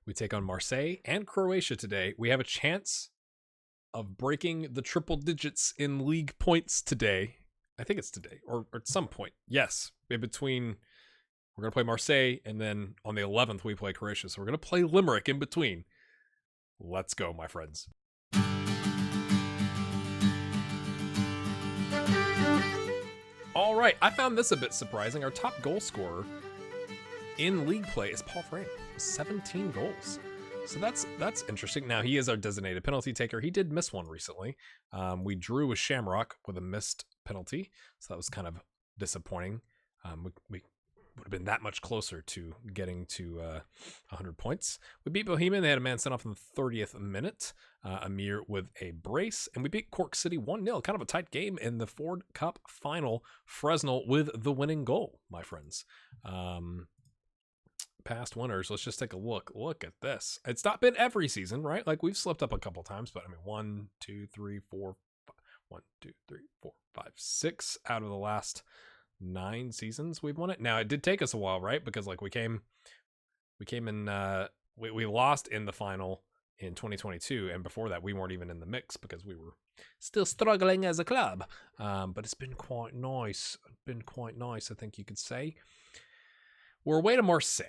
We take on Marseille and Croatia today. We have a chance of breaking the triple digits in league points today. I think it's today or at some point. Yes, in between. We're going to play Marseille, and then on the 11th, we play Croatia. So we're going to play Limerick in between. Let's go, my friends. All right, I found this a bit surprising. Our top goal scorer in league play is Paul Frame, 17 goals. So that's interesting. Now, he is our designated penalty taker. He did miss one recently. We drew with Shamrock with a missed penalty, so that was kind of disappointing. We would have been that much closer to getting to 100 points. We beat Bohemian. They had a man sent off in the 30th minute. Amir with a brace. And we beat Cork City 1-0. Kind of a tight game in the Ford Cup final. Fresnel with the winning goal, my friends. Past winners. Let's just take a look. Look at this. It's not been every season, right? Like, we've slipped up a couple times, but I mean, 1, 2, 3, 4, 5, 6 out of the last 9 seasons we've won it. Now, it did take us a while, right? Because like we came in we lost in the final in 2022, and before that we weren't even in the mix because we were still struggling as a club. But it's been quite nice. I think you could say. We're away to Marseille.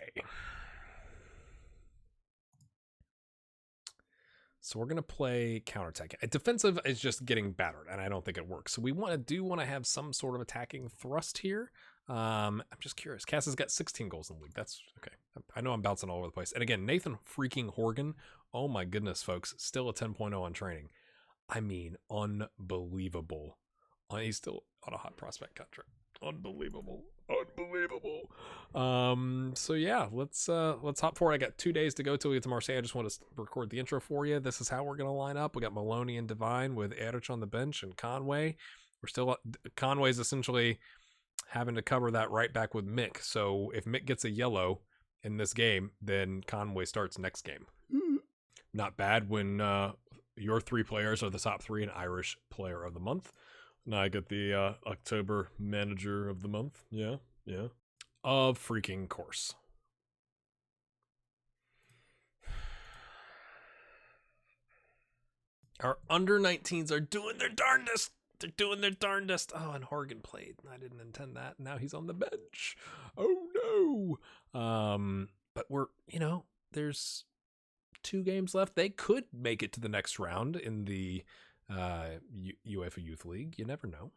So we're going to play counterattack. Defensive is just getting battered, and I don't think it works. So we want to have some sort of attacking thrust here. I'm just curious. Cass has got 16 goals in the league. That's okay. I know I'm bouncing all over the place. And again, Nathan freaking Horgan. Oh my goodness, folks. Still a 10.0 on training. I mean, unbelievable. He's still on a hot prospect contract. Unbelievable. So yeah, let's hop forward. I got 2 days to go till we get to Marseille. I just want to record the intro for you. This is how we're gonna line up. We got Maloney and Devine with Erich on the bench and Conway. Conway's essentially having to cover that right back with Mick. So if Mick gets a yellow in this game, then Conway starts next game. Not bad when your 3 players are the top 3 in Irish Player of the Month. Now I get the October Manager of the Month. Yeah. Of freaking course. Our under 19s are doing their darndest. They're doing their darndest. Oh, and Horgan played. I didn't intend that. Now he's on the bench. Oh no. But there's 2 games left. They could make it to the next round in the UEFA Youth League. You never know.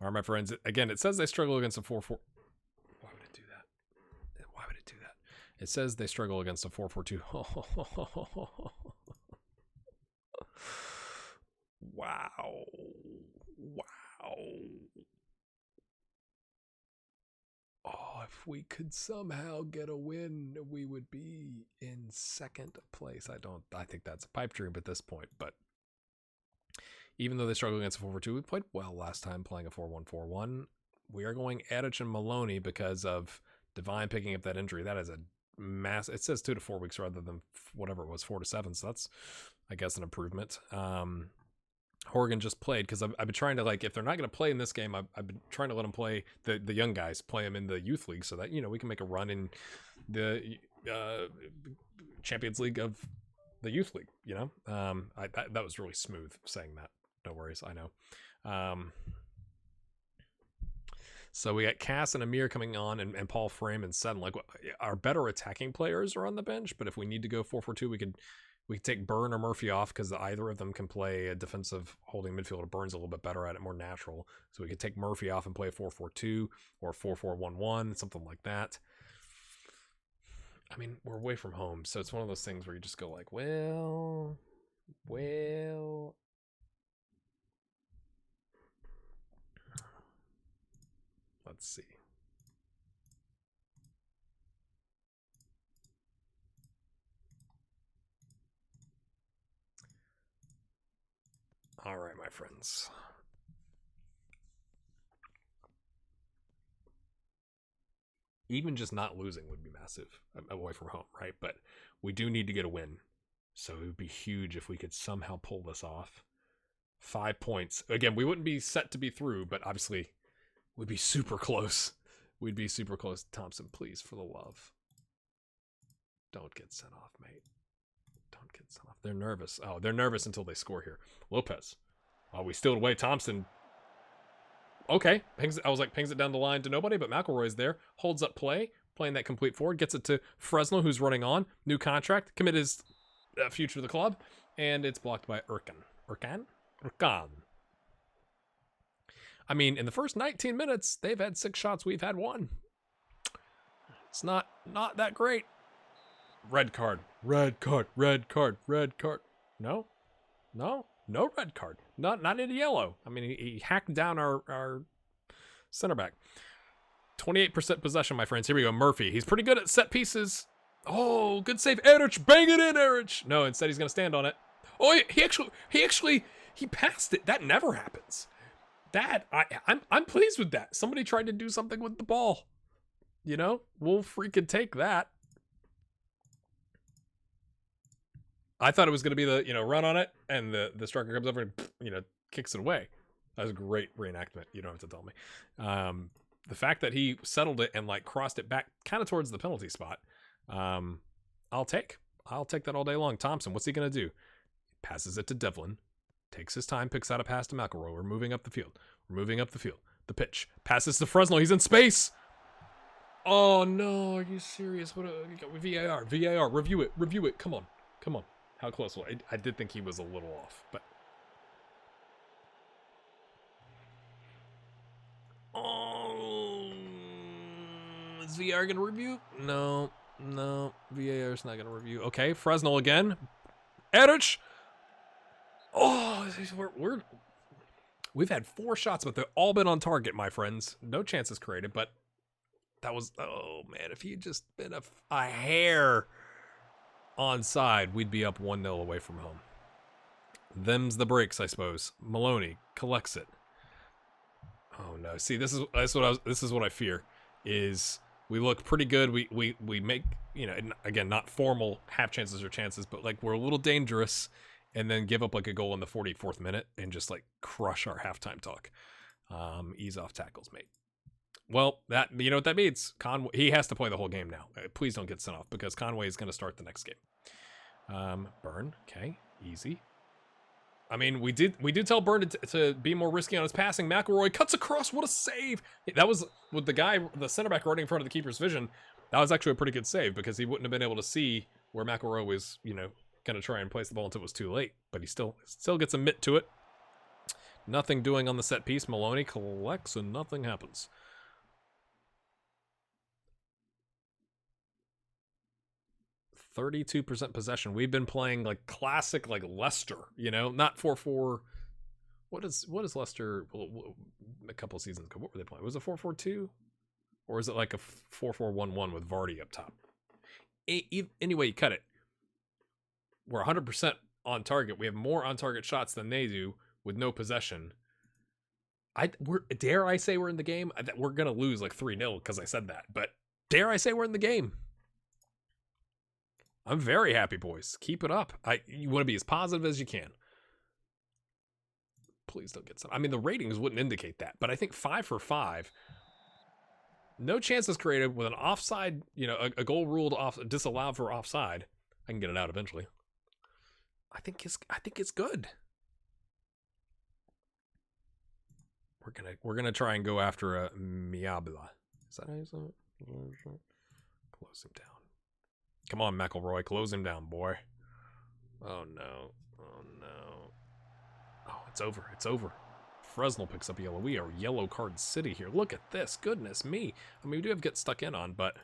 All right, my friends. Again, it says they struggle against a 4-4. Why would it do that? It says they struggle against a 4-4-2. Wow. Oh, if we could somehow get a win, we would be in second place. I think that's a pipe dream at this point, but even though they struggle against a 4-4-2, we played well last time playing a 4-1-4-1. We are going Erich and Maloney because of Devine picking up that injury. That is a mass. It says 2 to 4 weeks rather than whatever it was, 4 to 7. So that's, I guess, an improvement. Horgan just played because I've been trying to, like, if they're not going to play in this game, I've been trying to let them play the young guys, play them in the youth league so that, we can make a run in the Champions League of the youth league. That was really smooth saying that. No worries, I know. So we got Cass and Amir coming on, and Paul Frame and Sutton. Like, our better attacking players are on the bench, but if we need to go 4-4-2, we could take Byrne or Murphy off because either of them can play a defensive holding midfielder. Byrne's a little bit better at it, more natural. So we could take Murphy off and play a 4-4-2 or 4-4-1-1, something like that. I mean, we're away from home, so it's one of those things where you just go like, well. Let's see. All right, my friends. Even just not losing would be massive away from home, right? But we do need to get a win. So it would be huge if we could somehow pull this off. 5 points. Again, we wouldn't be set to be through, but obviously we'd be super close. We'd be super close. Thompson, please, for the love. Don't get sent off, mate. Don't get sent off. They're nervous. Oh, they're nervous until they score here. Lopez. Oh, we stealed away. Thompson. Okay. Pings it down the line to nobody, but McElroy's there. Holds up play. Playing that complete forward. Gets it to Fresnel, who's running on. New contract. Committed his future to the club. And it's blocked by Erkan. I mean, in the first 19 minutes, they've had 6 shots. We've had 1. It's not that great. Red card. No red card. Not into yellow. I mean, he hacked down our center back. 28% possession, my friends. Here we go. Murphy. He's pretty good at set pieces. Oh, good save. Erich, bang it in, Erich. No, instead he's going to stand on it. Oh, he passed it. That never happens. I'm pleased with that. Somebody tried to do something with the ball. You know, we'll freaking take that. I thought it was going to be the, run on it, and the striker comes over and, kicks it away. That was a great reenactment. You don't have to tell me. The fact that he settled it and, crossed it back kind of towards the penalty spot, I'll take that all day long. Thompson, what's he going to do? Passes it to Devlin. Takes his time, picks out a pass to McElroy. We're moving up the field. The pitch. Passes to Fresnel. He's in space. Oh, no. Are you serious? What? VAR. Review it. Come on. How close was I did think he was a little off, but... Oh... Is VAR going to review? No. VAR's not going to review. Okay, Fresnel again. Erich! Oh, we've had 4 shots, but they've all been on target, my friends. No chances created, but that was... Oh, man, if he'd just been a hair... onside, we'd be up 1-0 away from home. Them's the breaks, I suppose. Maloney collects it. Oh no! See, this is what I fear. Is we look pretty good. We make, again, not formal half chances or chances, but we're a little dangerous, and then give up a goal in the 44th minute and just crush our halftime talk. Ease off tackles, mate. Well, that, you know what that means. Conway, he has to play the whole game now. Please don't get sent off, because Conway is going to start the next game. Byrne, okay, easy. I mean, we did tell Byrne to be more risky on his passing. McElroy cuts across. What a save! That was with the center back running in front of the keeper's vision. That was actually a pretty good save, because he wouldn't have been able to see where McElroy was, going to try and place the ball until it was too late. But he still gets a mitt to it. Nothing doing on the set piece. Maloney collects and nothing happens. 32% possession. We've been playing classic Leicester, not 4-4. What is Leicester? A couple seasons ago, what were they playing? Was it 4-4-2, or is it a 4-4-1-1 with Vardy up top? Anyway, you cut it. We're 100% on target. We have more on target shots than they do with no possession. Dare I say we're in the game? We're gonna lose 3-0 because I said that, but dare I say we're in the game? I'm very happy, boys. Keep it up. You want to be as positive as you can. Please don't get some. I mean, the ratings wouldn't indicate that, but I think 5 for 5. No chances created with an offside, a goal ruled off, disallowed for offside. I can get it out eventually. I think it's good. We're gonna try and go after a Miabla. Is that how you say it? Close him down. Come on, McElroy, close him down, boy. Oh no. Oh, it's over. Fresnel picks up yellow. We are yellow card city here. Look at this. Goodness me. I mean, we do have get stuck in on, but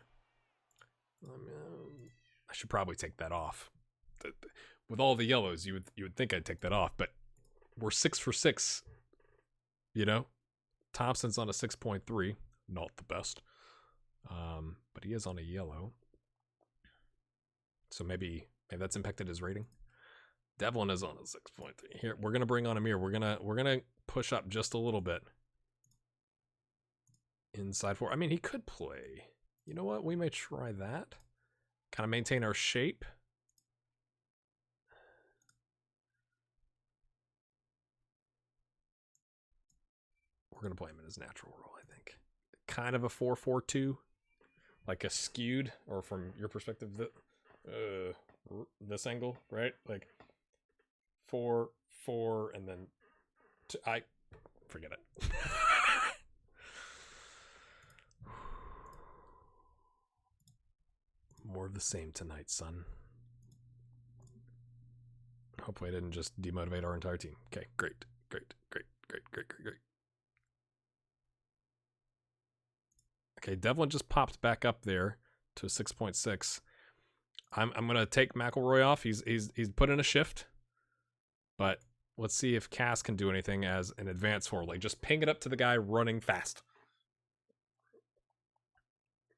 I should probably take that off. With all the yellows, you would think I'd take that off, but we're 6 for 6. Thompson's on a 6.3. Not the best. But he is on a yellow. So maybe that's impacted his rating. Devlin is on a 6.3. Here, we're gonna bring on Amir. We're gonna push up just a little bit. Inside 4. I mean, he could play. You know what? We may try that. Kind of maintain our shape. We're gonna play him in his natural role, I think. Kind of a 4-4-2, like a skewed, or from your perspective, this angle, right? Like 4, 4, and then I forget it. More of the same tonight, son. Hopefully I didn't just demotivate our entire team. Okay, great. Okay, Devlin just popped back up there to 6.6. I'm gonna take McElroy off. He's put in a shift, but let's see if Cass can do anything as an advance forward. Like just ping it up to the guy running fast.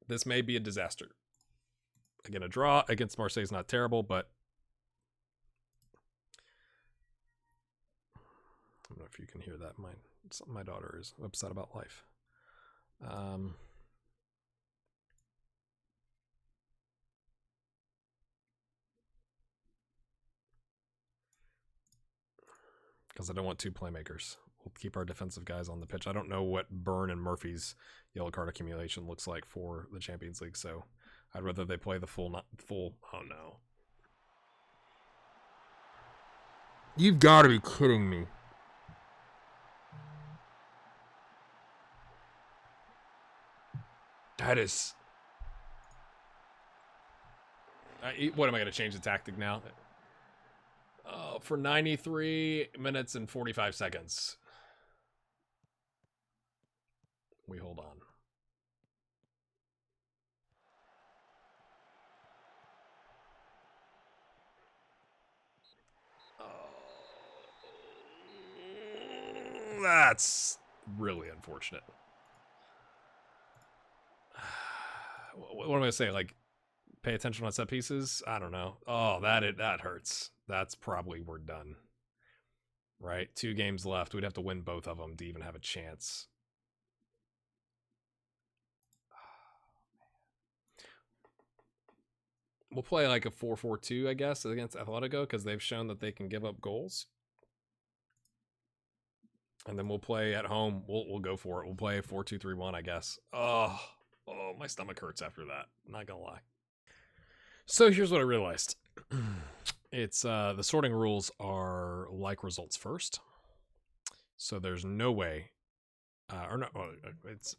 This may be a disaster. Again, a draw against Marseille is not terrible, but I don't know if you can hear that. My daughter is upset about life. Because I don't want two playmakers. We'll keep our defensive guys on the pitch. I don't know what Byrne and Murphy's yellow card accumulation looks like for the Champions League, so I'd rather they play the full. Oh no! You've got to be kidding me! That is. What am I going to change the tactic now? For 93 minutes and 45 seconds. We hold on. That's really unfortunate. What am I going to say? Like, pay attention on set pieces? I don't know. Oh, that hurts. That's probably we're done. Right? 2 games left. We'd have to win both of them to even have a chance. We'll play like a 4-4-2, I guess, against Atletico because they've shown that they can give up goals. And then we'll play at home. We'll go for it. We'll play 4-2-3-1, I guess. Oh, my stomach hurts after that. I'm not gonna lie. So here's what I realized. It's the sorting rules are like results first. So there's no way, or no, it's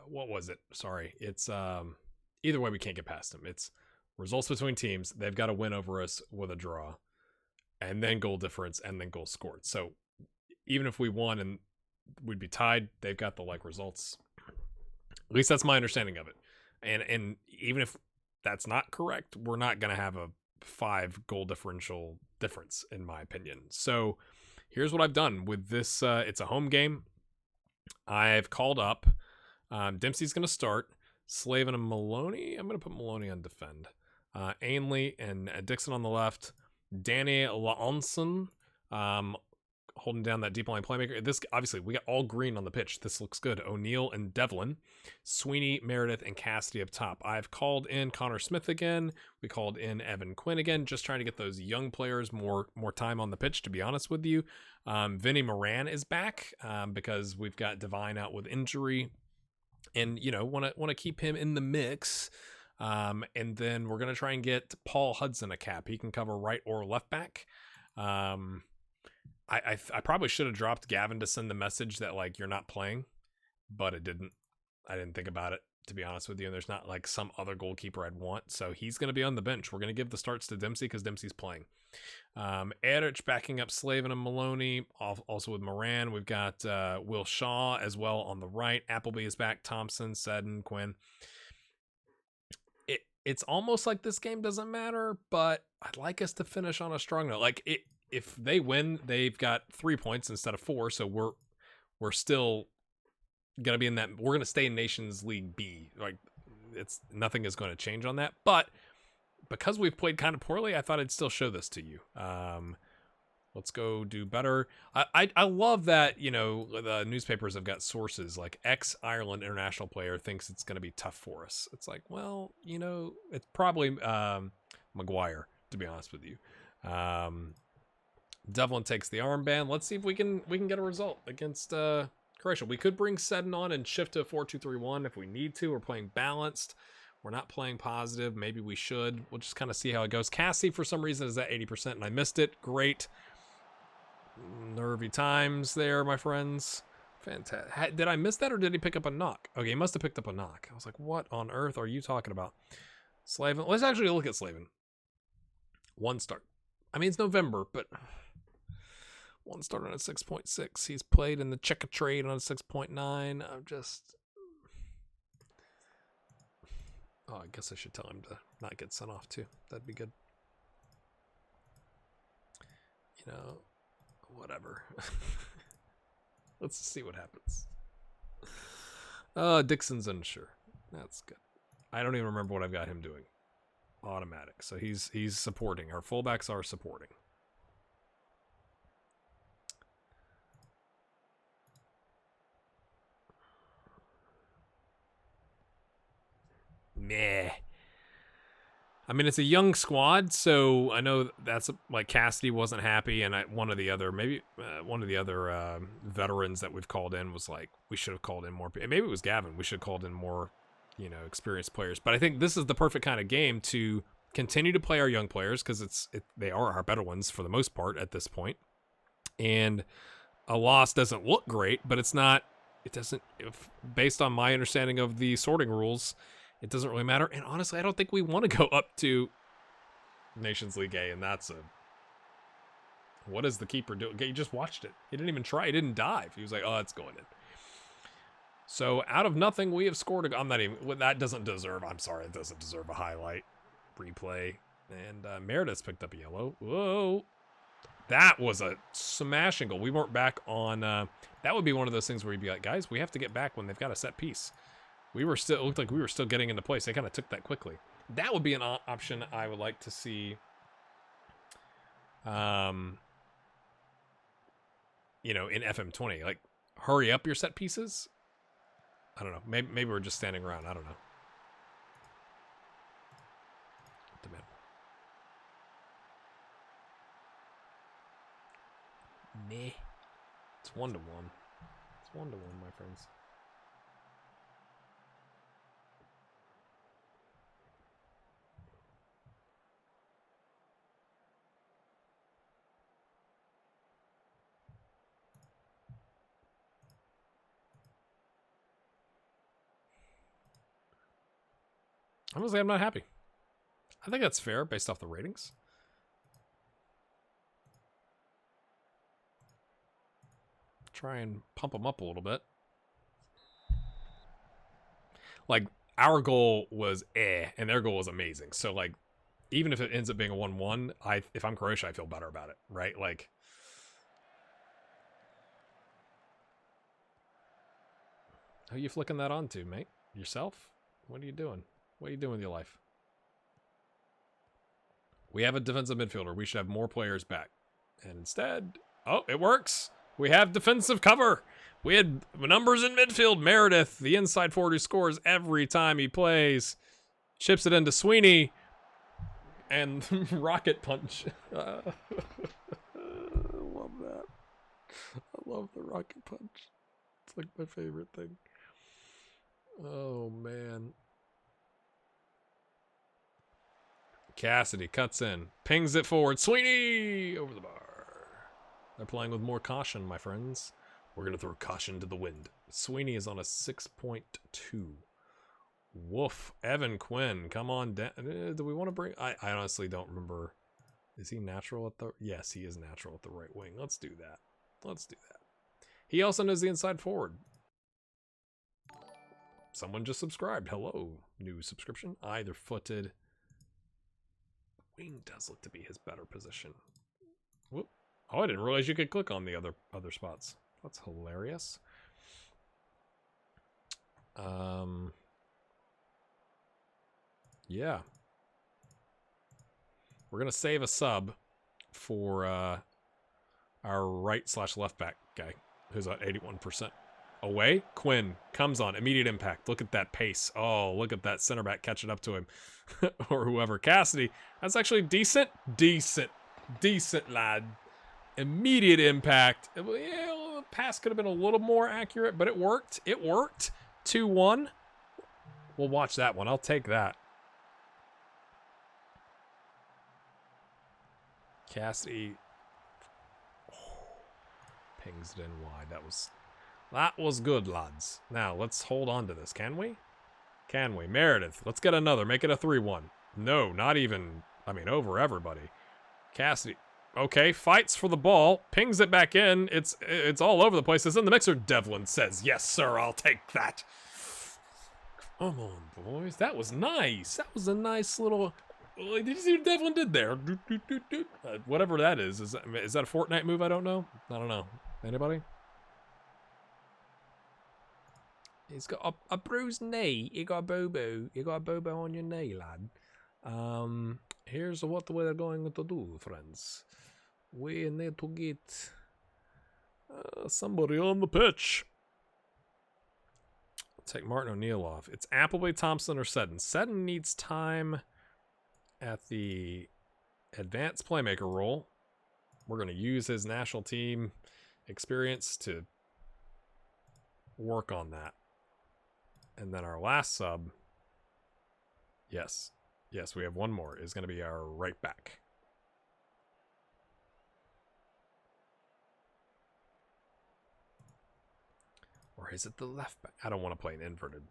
what was it? Sorry, it's either way we can't get past them. It's results between teams. They've got to win over us with a draw, and then goal difference, and then goals scored. So even if we won and we'd be tied, they've got the like results. At least that's my understanding of it. And even if that's not correct, we're not going to have a 5 goal differential difference, in my opinion. So here's what I've done with this. It's a home game. I've called up. Dempsey's going to start. Slavin and Maloney. I'm going to put Maloney on defend. Ainley and Dixon on the left. Danny Laonson holding down that deep line playmaker. This obviously we got all green on the pitch. This looks good. O'Neill and Devlin, Sweeney, Meredith, and Cassidy up top. I've called in Connor Smith again. We called in Evan Quinn again, just trying to get those young players more time on the pitch, to be honest with you. Vinny Moran is back because we've got Divine out with injury, and want to keep him in the mix. And then we're gonna try and get Paul Hudson a cap. He can cover right or left back. I probably should have dropped Gavin to send the message that like you're not playing, but it didn't. I didn't think about it, to be honest with you. And there's not like some other goalkeeper I'd want, so he's going to be on the bench. We're going to give the starts to Dempsey because Dempsey's playing. Erich backing up Slavin and Maloney, also with Moran. We've got Will Shaw as well on the right. Appleby is back. Thompson, Seddon, Quinn. It's almost like this game doesn't matter, but I'd like us to finish on a strong note. Like if they win, they've got 3 points instead of 4, so we're still gonna be in that. We're gonna stay in Nations League B. Like nothing is going to change on that. But because we've played kind of poorly, I thought I'd still show this to you. Let's go do better. I love that the newspapers have got sources like ex-Ireland international player thinks it's going to be tough for us. It's like, well, it's probably Maguire, to be honest with you. Devlin takes the armband. Let's see if we can get a result against Croatia. We could bring Seddon on and shift to a 4-2-3-1 if we need to. We're playing balanced. We're not playing positive. Maybe we should. We'll just kind of see how it goes. Cassie, for some reason, is at 80%, and I missed it. Great. Nervy times there, my friends. Fantastic. Did I miss that, or did he pick up a knock? Okay, he must have picked up a knock. I was like, what on earth are you talking about? Slaven. Let's actually look at Slaven. 1 start. I mean, it's November, but 1 start on a 6.6. He's played in the checker trade on a 6.9. I'm just... Oh, I guess I should tell him to not get sent off too. That'd be good. You know, whatever. Let's see what happens. Dixon's unsure. That's good. I don't even remember what I've got him doing. Automatic. So he's supporting. Our fullbacks are supporting. Meh. I mean, it's a young squad, so I know that's like Cassidy wasn't happy, and one of the other veterans that we've called in was like, we should have called in more. Maybe it was Gavin. We should have called in more, experienced players. But I think this is the perfect kind of game to continue to play our young players, because they are our better ones for the most part at this point. And a loss doesn't look great, but it's not. It doesn't. Based on my understanding of the sorting rules, it doesn't really matter. And honestly, I don't think we want to go up to Nations League A, and that's what is the keeper doing? He just watched it. He didn't even try. He didn't dive. He was like, oh, it's going in. So out of nothing, we have scored. I'm not even. That doesn't deserve. I'm sorry, it doesn't deserve a highlight replay. And Meredith's picked up a yellow. Whoa. That was a smashing goal. We weren't back on. That would be one of those things where you'd be like, guys, we have to get back when they've got a set piece. It looked like we were still getting into place. They kind of took that quickly. That would be an option I would like to see. In FM20, like hurry up your set pieces. I don't know. Maybe we're just standing around. I don't know. Demand. Meh. It's 1-1. It's 1-1, my friends. Honestly, I'm not happy. I think that's fair based off the ratings. Try and pump them up a little bit. Like, our goal was and their goal was amazing. So, like, even if it ends up being a 1-1, if I'm Croatia, I feel better about it, right? Like, who are you flicking that onto, mate? Yourself? What are you doing? What are you doing with your life? We have a defensive midfielder. We should have more players back. And instead, oh, it works. We have defensive cover. We had numbers in midfield. Meredith, the inside forward who scores every time he plays, chips it into Sweeney. And rocket punch. I love that. I love the rocket punch. It's like my favorite thing. Oh, man. Cassidy cuts in, pings it forward. Sweeney over the bar. They're playing with more caution, my friends. We're going to throw caution to the wind. Sweeney is on a 6.2. Woof. Evan Quinn, come on down. Do we want to bring... I honestly don't remember. Is he natural at the... Yes, he is natural at the right wing. Let's do that. Let's do that. He also knows the inside forward. Someone just subscribed. Hello. New subscription. Either footed. Wing does look to be his better position. Whoop. Oh, I didn't realize you could click on the other spots. That's hilarious. Yeah. We're going to save a sub for our right/left back guy, who's at 81%. Away, Quinn comes on, immediate impact. Look at that pace. Oh, look at that center back catching up to him. Or whoever. Cassidy, that's actually decent, lad. Immediate impact. Yeah, the pass could have been a little more accurate, but it worked. 2-1. We'll watch that one. I'll take that. Cassidy pings it in wide. That was good, lads. Now let's hold on to this. Can we? Can we? Meredith, let's get another. Make it a 3-1. No, not even. I mean, over everybody. Cassidy. Okay, fights for the ball. Pings it back in. It's all over the place. It's in the mixer. Devlin says, "Yes, sir. I'll take that." Come on, boys. That was nice. That was a nice little. Did you see what Devlin did there? Whatever that is. Is that a Fortnite move? I don't know. I don't know. Anybody? He's got a bruised knee. You got a boo-boo. You got a boo-boo on your knee, lad. Here's what we're going to do, friends. We need to get somebody on the pitch. Take Martin O'Neill off. It's Appleby, Thompson, or Seddon. Seddon needs time at the advanced playmaker role. We're going to use his national team experience to work on that. And then our last sub, yes, we have one more, is going to be our right back. Or is it the left back? I don't want to play an inverted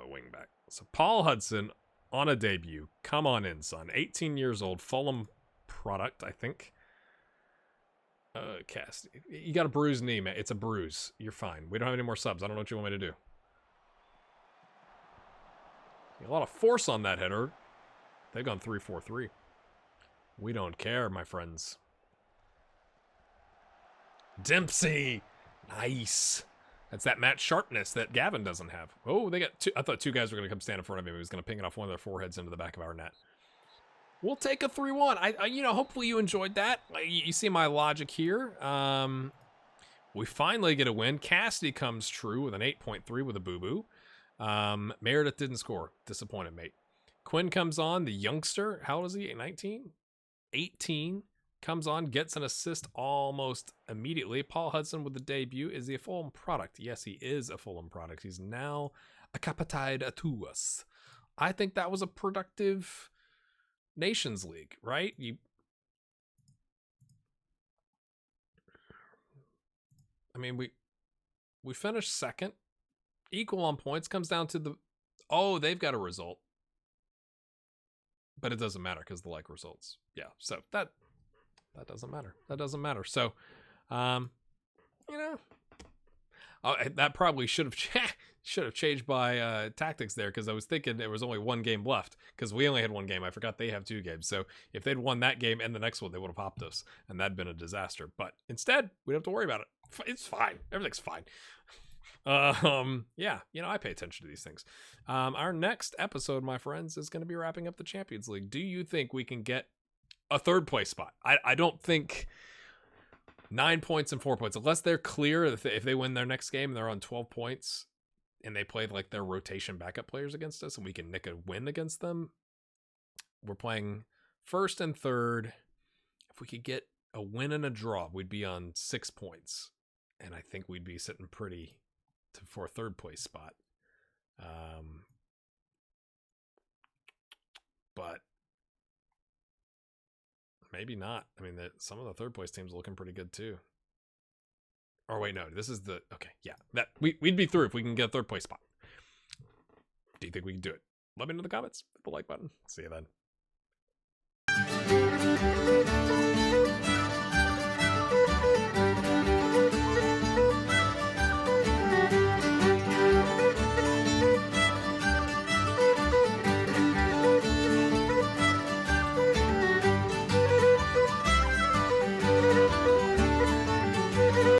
wing back. So Paul Hudson on a debut. Come on in, son. 18 years old. Fulham product, I think. Cassidy. You got a bruised knee, man. It's a bruise. You're fine. We don't have any more subs. I don't know what you want me to do. A lot of force on that header. They've gone 3-4-3. We don't care, my friends. Dempsey! Nice. That's that match sharpness that Gavin doesn't have. Oh, they got two. I thought two guys were going to come stand in front of him. He was going to ping it off one of their foreheads into the back of our net. We'll take a 3-1. Hopefully you enjoyed that. You see my logic here. We finally get a win. Cassidy comes true with an 8.3 with a boo-boo. Meredith didn't score. Disappointed, mate. Quinn comes on, the youngster. How old is he? 19? 18. Comes on, gets an assist almost immediately. Paul Hudson with the debut. Is he a Fulham product? Yes, he is a Fulham product. He's now a capitide to us. I think that was a productive Nations League, right? We finished second. Equal on points. Comes down to they've got a result. But it doesn't matter because the like results. Yeah, so that doesn't matter. That doesn't matter. So, that probably should have changed my tactics there, because I was thinking there was only one game left, because we only had one game. I forgot they have two games. So if they'd won that game and the next one, they would have popped us, and that'd been a disaster. But instead, we don't have to worry about it. It's fine. Everything's fine. I pay attention to these things. Our next episode, my friends, is going to be wrapping up the Champions League. Do you think we can get a third place spot? I don't think 9 points and 4 points, unless they're clear. If they win their next game and they're on 12 points and they play like their rotation backup players against us and we can nick a win against them, we're playing first and third. If we could get a win and a draw, we'd be on 6 points, and I think we'd be sitting pretty for a third place spot. But maybe not. I mean, some of the third place teams are looking pretty good too. Or wait, no, this is that we'd be through if we can get a third place spot. Do you think we can do it? Let me know in the comments. Hit the like button. See you then.